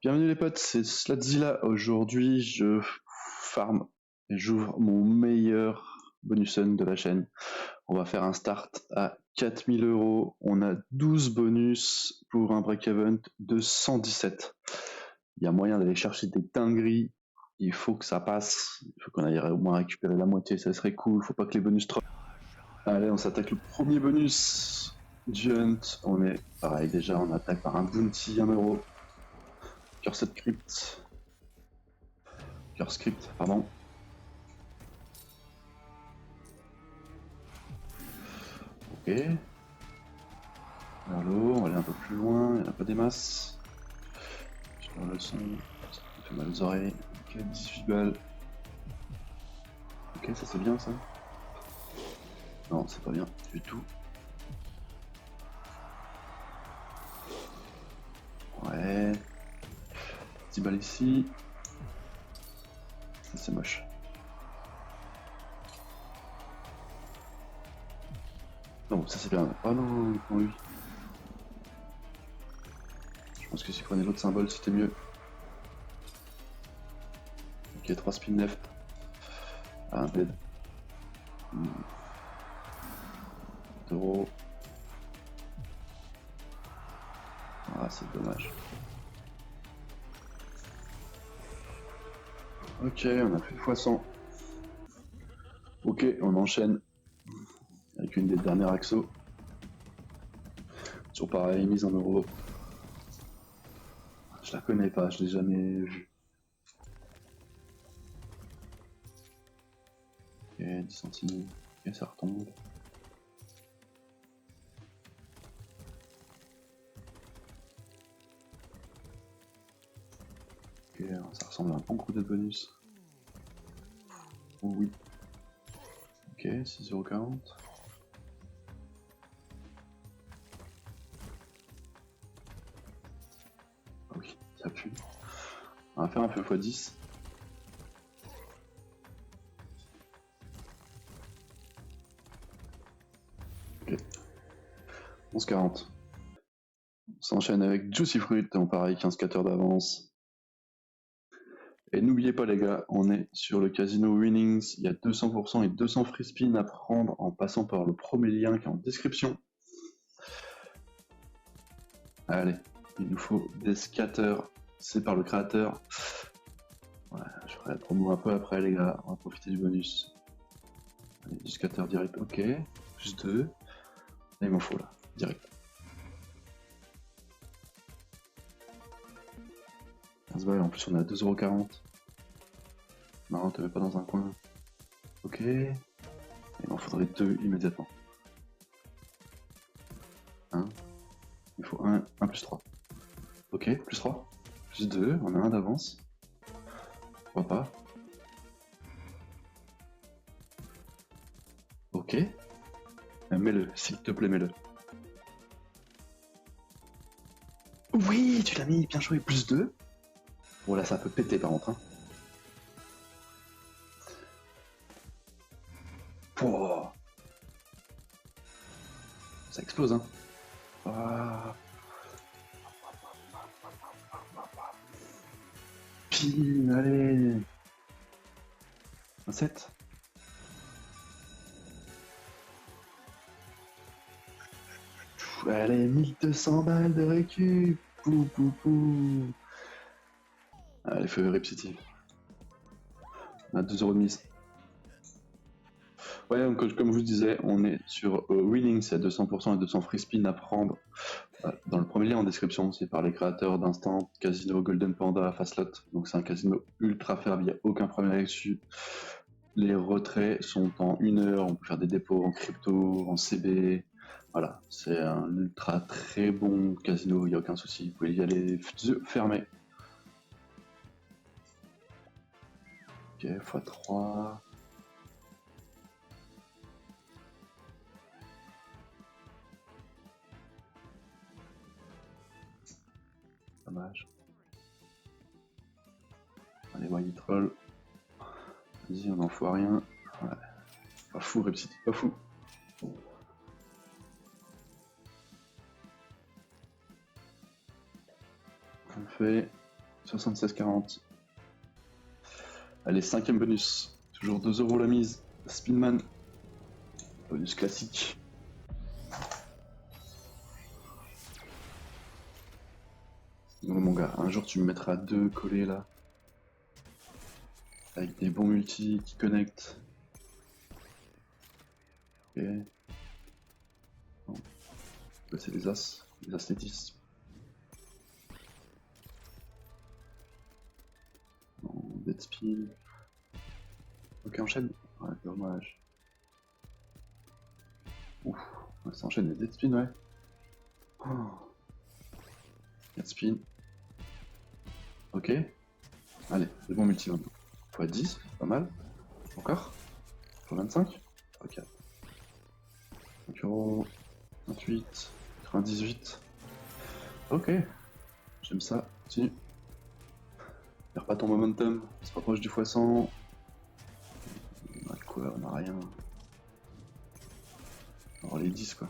Bienvenue les potes, c'est Sladzilla. Aujourd'hui, je farm et j'ouvre mon meilleur bonus de la chaîne. On va faire un start à 4000 €. On a 12 bonus pour un break-even de 117. Il y a moyen d'aller chercher des dingueries. Il faut que ça passe. Il faut qu'on aille au moins récupérer la moitié, ça serait cool. Faut pas que les bonus trop. Allez, on s'attaque le premier bonus du hunt. On est pareil déjà, on attaque par un bounty 1€. Cursed Crypt. Script, pardon. Ok. Vers le haut, on va aller un peu plus loin, il n'y en a pas des masses. Je vois le son, ça me fait mal aux oreilles. Ok, 18 balles. Ok, ça c'est bien ça. Non, c'est pas bien du tout. Ouais. 10 balles ici. Ça c'est moche. Non, ça c'est bien. Oh non, non lui. Je pense que si je prenais l'autre symbole, c'était mieux. Ok, 3 spin left. Ah, un dead. D'euros. Ah, c'est dommage. Ok, on a fait x100. Ok, on enchaîne avec une des dernières axos. Toujours pareil, mise en euros. Je la connais pas, je l'ai jamais vue. Ok, 10 centimes. Ok, ça retombe. Ok, ça ressemble à un bon coup de bonus. Oh oui. Ok, 6,40 €. Ah oui, ça pue. On va faire un peu x10. Ok. 11,40. On s'enchaîne avec Juicy Fruit, on pareil, 15-4 heures d'avance. Et n'oubliez pas les gars, on est sur le casino Winnings, il y a 200% et 200 free spin à prendre en passant par le premier lien qui est en description. Allez, il nous faut des scatters, c'est par le créateur. Ouais, je ferai la promo un peu après les gars, on va profiter du bonus. Allez, du scatter direct, ok, plus 2. Il m'en faut là, direct. 15 balles, en plus on est à 2,40 €. Non, te mets pas dans un coin. Ok. Il m'en faudrait 2 immédiatement. 1. Il faut 1 plus 3. Ok, plus 3. Plus 2, on a 1 d'avance. Pourquoi pas. Ok. Mets-le, s'il te plaît, mets-le. Oui, tu l'as mis, bien joué, plus 2. Bon là, ça peut péter par contre. Hein. Oh. Ça explose, hein. Ah. Pin, allez. Un 7. Allez, 1200 balles de récup. Pou, pou, pou. Allez, feu Rip City. On a 2 € de mise. Ouais, donc, comme je vous disais, on est sur Winning, c'est à 200% et 200 free spin à prendre. Dans le premier lien en description, c'est par les créateurs d'Instant, Casino Golden Panda, Fastlot. Donc c'est un casino ultra faible, il n'y a aucun problème là-dessus. Les retraits sont en 1 heure, on peut faire des dépôts en crypto, en CB. Voilà, c'est un ultra très bon casino, il n'y a aucun souci. Vous pouvez y aller fermé. Ok, x3. Dommage. Allez, voyez troll. Vas-y, on n'en fout à rien. Ouais. Pas fou, Rip City, pas fou. On fait 76,40. Allez, 5ème bonus. Toujours 2 € la mise. Spinman. Bonus classique. Non mon gars, un jour tu me mettras 2 collés là. Avec des bons multi qui connectent. Ok. Bon. Là c'est les as. Les athlétismes. Non, dead spin. Ok, enchaîne. Ouais, dommage. Ouf, ça enchaîne les dead spin, ouais. Oh. Dead spin. Ok. Allez, c'est bon multi maintenant. X 10, pas mal. Encore. X 25. Ok. 5 €. 28. 98. Ok. J'aime ça. Continue. Perds pas ton momentum. On se rapproche du x100. On a quoi? On a rien. Alors les 10 quoi.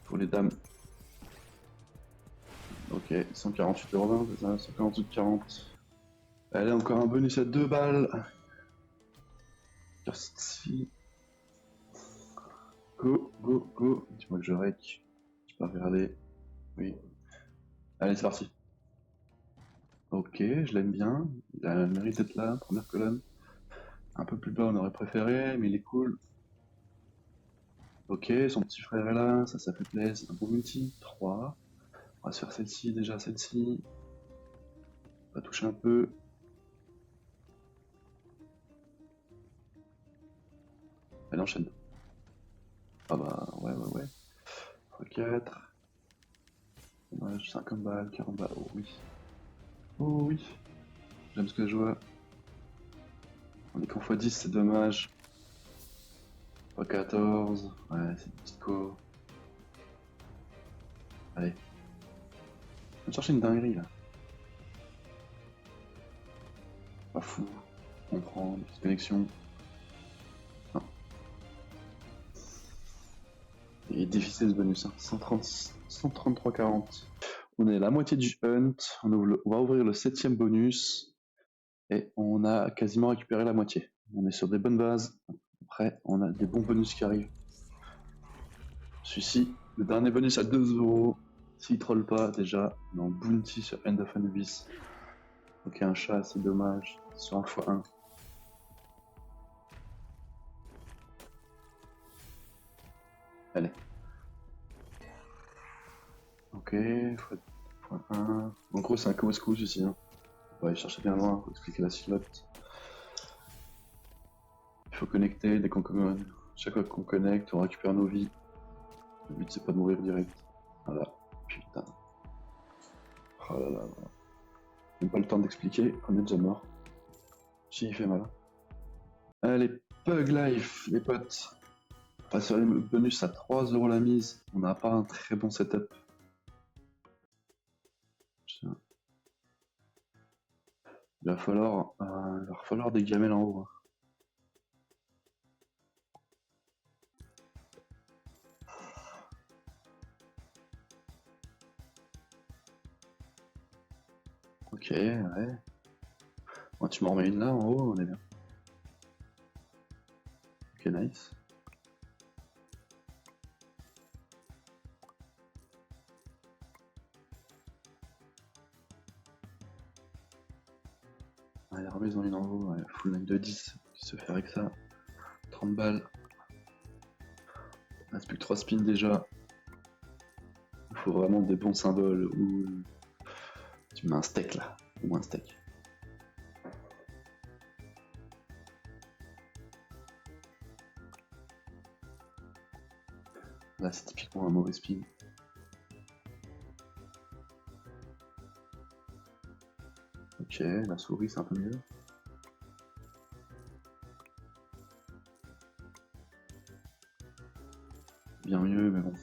Pour les dames. Ok, 148,20 €, c'est ça, 148,40. Allez, encore un bonus à 2 balles. Merci. Go, go, go. Dis-moi que je rec. Je peux regarder. Oui. Allez, c'est parti. Ok, je l'aime bien. Il a le mérite d'être là, première colonne. Un peu plus bas, on aurait préféré, mais il est cool. Ok, son petit frère est là, ça fait plaisir. Un bon multi. 3. On va se faire celle-ci, déjà celle-ci. On va toucher un peu. Elle enchaîne. Ah bah, ouais. x4. Dommage, 50 balles, 40 balles. Oh oui. Oh oui. J'aime ce que je vois. On est qu'en x10, c'est dommage. x14. Ouais, c'est une petite co. Allez. On va chercher une dinguerie là. Pas fou. On prend une petite connexion. Non. Il est difficile ce bonus. Hein. 133,40. On est à la moitié du hunt. On va ouvrir le 7ème bonus. Et on a quasiment récupéré la moitié. On est sur des bonnes bases. Après, on a des bons bonus qui arrivent. Celui-ci, le dernier bonus à 2 €. S'il troll pas, déjà, on est en bounty sur End of Anubis. Ok, un chat, c'est dommage. Sur un x1. Allez. Ok, x1. En gros, c'est un Kawasku ici. Hein. On va aller chercher bien loin, faut expliquer la silhouette. Il faut connecter dès qu'on commande. Chaque fois qu'on connecte, on récupère nos vies. Le but, c'est pas de mourir direct. Voilà. Putain. Oh là là. Même pas le temps d'expliquer, on est déjà mort. Si, il fait mal. Allez, Pug Life, les potes. On passe sur les bonus à 3 € la mise. On n'a pas un très bon setup. Tiens. Il va falloir des gamelles en haut. Ok, ouais. Bon, tu m'en remets une là en haut, on est bien. Ok, nice. Allez, remets-en une en haut, ouais. Full line de 10, qui se fait avec ça. 30 balles. Il reste plus que 3 spins déjà. Il faut vraiment des bons symboles ou tu mets un steak là, ou un steak. Là, c'est typiquement un mauvais spin. Ok, la souris, c'est un peu mieux. Bien mieux, mais bon.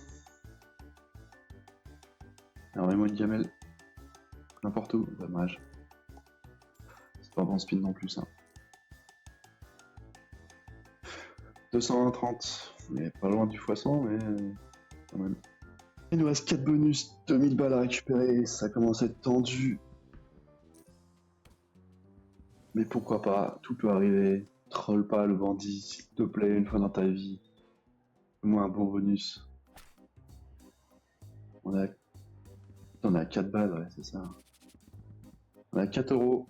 Alors, mets-moi une gamelle. N'importe où, dommage. C'est pas un bon spin non plus, ça. 230, mais pas loin du x100, mais quand même. Il nous reste 4 bonus, 2000 balles à récupérer, ça commence à être tendu. Mais pourquoi pas, tout peut arriver. Troll pas le bandit, s'il te plaît, une fois dans ta vie. Fais-moi un bon bonus. On a 4 balles, ouais, c'est ça. On a 4 euros.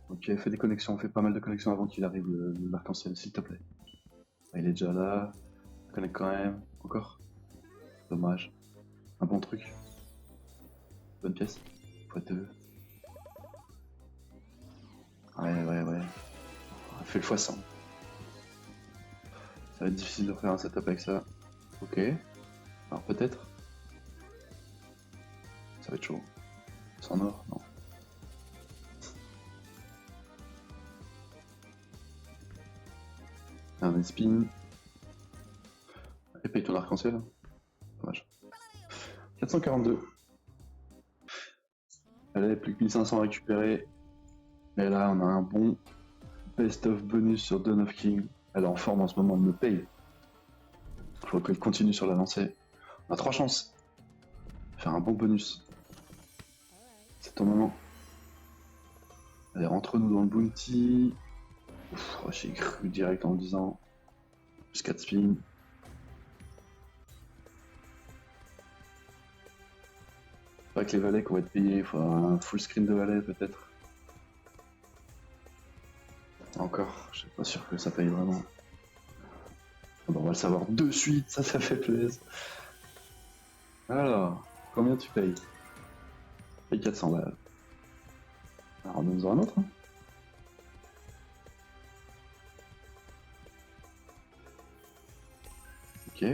Ok, fais des connexions, fais pas mal de connexions avant qu'il arrive l'arc-en-ciel, s'il te plaît. Ah, il est déjà là. Connecte quand même. Encore. Dommage. Un bon truc. Bonne pièce. x2. Ouais. Fais le x100. Ça va être difficile de faire un setup avec ça. Ok. Alors peut-être. Ça va être chaud. Sans or, non. Un spin. Et paye ton arc-en-ciel. Dommage. 442. Allez, plus que 1500 récupérés. Et là, on a un bon best of bonus sur Dawn of King. Elle est en forme en ce moment, me paye. Il faut qu'elle continue sur la lancée. On a 3 chances. Faire un bon bonus. C'est ton moment. Allez, rentre-nous dans le bounty. Oh, j'ai cru direct en me disant. Plus 4 spins. C'est vrai que les valets qu'on va être payés, il faudra un full screen de valets peut-être. Encore, je suis pas sûr que ça paye vraiment. Bon, on va le savoir de suite, ça fait plaisir. Alors, combien tu payes? Je paye 400 balles. Alors, on en a un autre. Hein. Ok.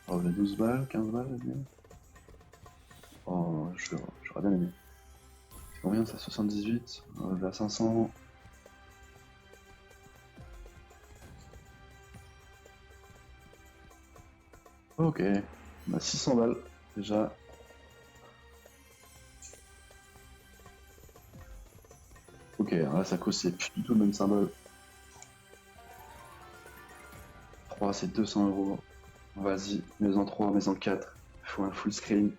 Oh, on a 12 balles, 15 balles. Oh, j'aurais bien aimé. C'est combien ça? 78. On va à 500. Ok. On a 600 balles déjà. Ok, alors là ça cause c'est plutôt le même symbole. 3 c'est 200 euros. Vas-y, mets-en 3, mets-en 4. Il faut un full screen.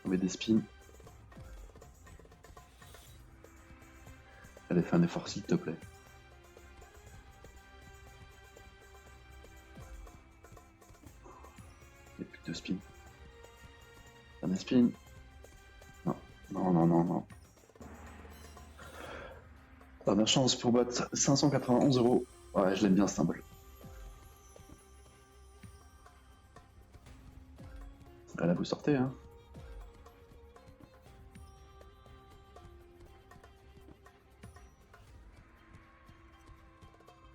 On met des spins. Allez, fais un effort s'il te plaît. Il n'y a plus de spin. Dernier spin. Non. Dernière chance pour battre 591 euros. Ouais, je l'aime bien ce symbole. Allez, vous sortez, hein.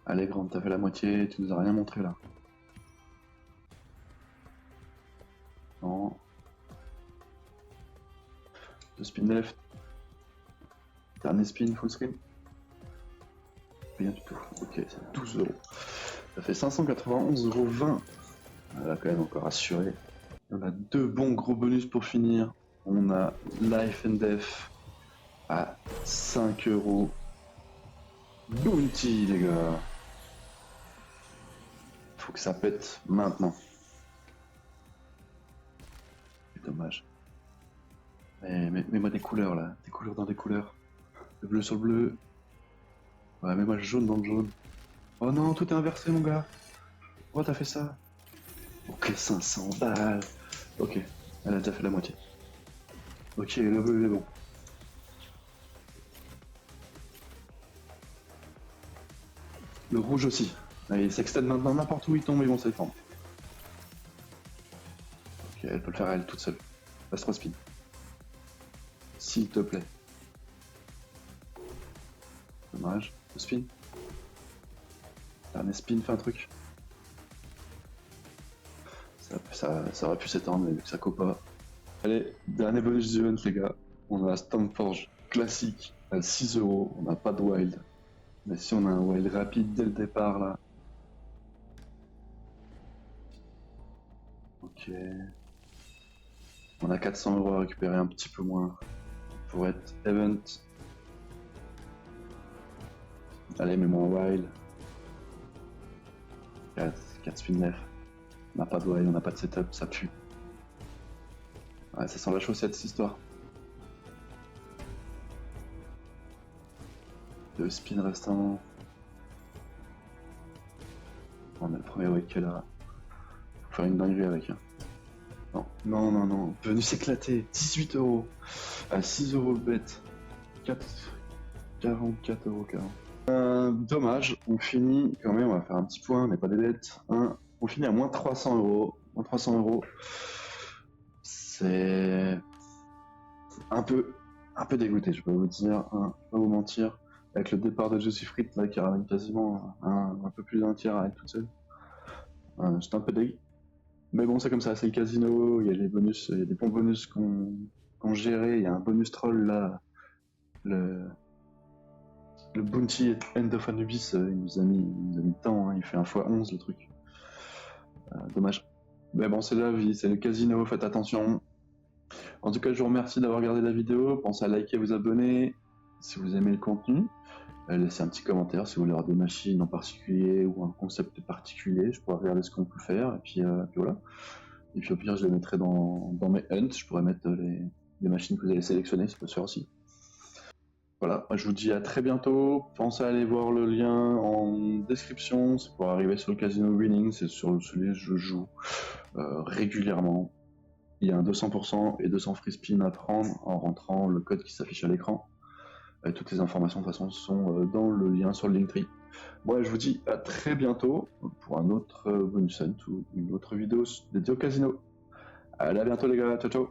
Allez, grande, t'as fait la moitié, tu nous as rien montré là. Non. Deux spin left. Dernier spin, full screen. Rien du tout. Ok, c'est 12 euros. Ça fait 591,20 euros. Elle a quand même encore assuré. On a 2 bons gros bonus pour finir. On a Life and Death à 5 euros. Bounty, les gars. Faut que ça pète maintenant. C'est dommage. Mets-moi des couleurs là. Des couleurs dans des couleurs. Le bleu sur le bleu. Ouais, mets-moi le jaune dans le jaune. Oh non, tout est inversé, mon gars. Pourquoi t'as fait ça? Ok, 500 balles. Ok, elle a déjà fait la moitié. Ok, le bleu il est bon. Le rouge aussi. Il s'extend maintenant n'importe où il tombe, ils vont s'étendre. Ok, elle peut le faire à elle toute seule. Passe 3 spins. S'il te plaît. Dommage. 2 spins. Dernier spin, fais un truc. Ça aurait pu s'étendre, mais ça coupe pas. Allez, dernier bonus du event, les gars. On a Stoneforge classique à 6 euros. On n'a pas de wild. Mais si on a un wild rapide dès le départ, là. Ok. On a 400 euros à récupérer, un petit peu moins. Pour être event. Allez, mets-moi un wild. 4 spin left. On n'a pas de way, on n'a pas de setup, ça pue. Ouais, ça sent la chaussette cette histoire. 2 spins restants. On a le premier way qui est là. Faut faire une dinguerie avec. Non, non, non, non. Venu s'éclater. 18 euros. À 6 euros le bet. 44 euros 40. Dommage, on finit quand même, on va faire un petit point, mais pas des bêtes. On finit à moins 300 euros. Moins 300 euros. C'est un peu dégoûté, je peux vous dire, je vais pas vous mentir. Avec le départ de Juicy Fruit là, qui ramène quasiment un peu plus d'un tiers à elle toute seule. J'étais un peu dégoûté. Mais bon, c'est comme ça, c'est le casino, il y a les bonus, il y a des bons bonus qu'on gérait, il y a un bonus troll là, le Bounty End of Anubis, il nous a mis le temps, hein, il fait 1x11 le truc. Dommage. Mais bon, c'est la vie, c'est le casino, faites attention. En tout cas, je vous remercie d'avoir regardé la vidéo, pensez à liker, vous abonner, si vous aimez le contenu. Laissez un petit commentaire si vous voulez avoir des machines en particulier ou un concept particulier, je pourrais regarder ce qu'on peut faire, et puis voilà. Et puis au pire, je les mettrai dans mes hunts, je pourrais mettre les machines que vous avez sélectionnées, ça peut se faire aussi. Voilà, je vous dis à très bientôt, pensez à aller voir le lien en description, c'est pour arriver sur le Casino Winning, c'est sur celui que je joue régulièrement. Il y a un 200% et 200 free spin à prendre en rentrant le code qui s'affiche à l'écran. Toutes les informations de toute façon sont dans le lien sur le Linktree. Bon, je vous dis à très bientôt pour un autre bonus hunt ou une autre vidéo dédiée au casino. Allez, à bientôt les gars, ciao ciao.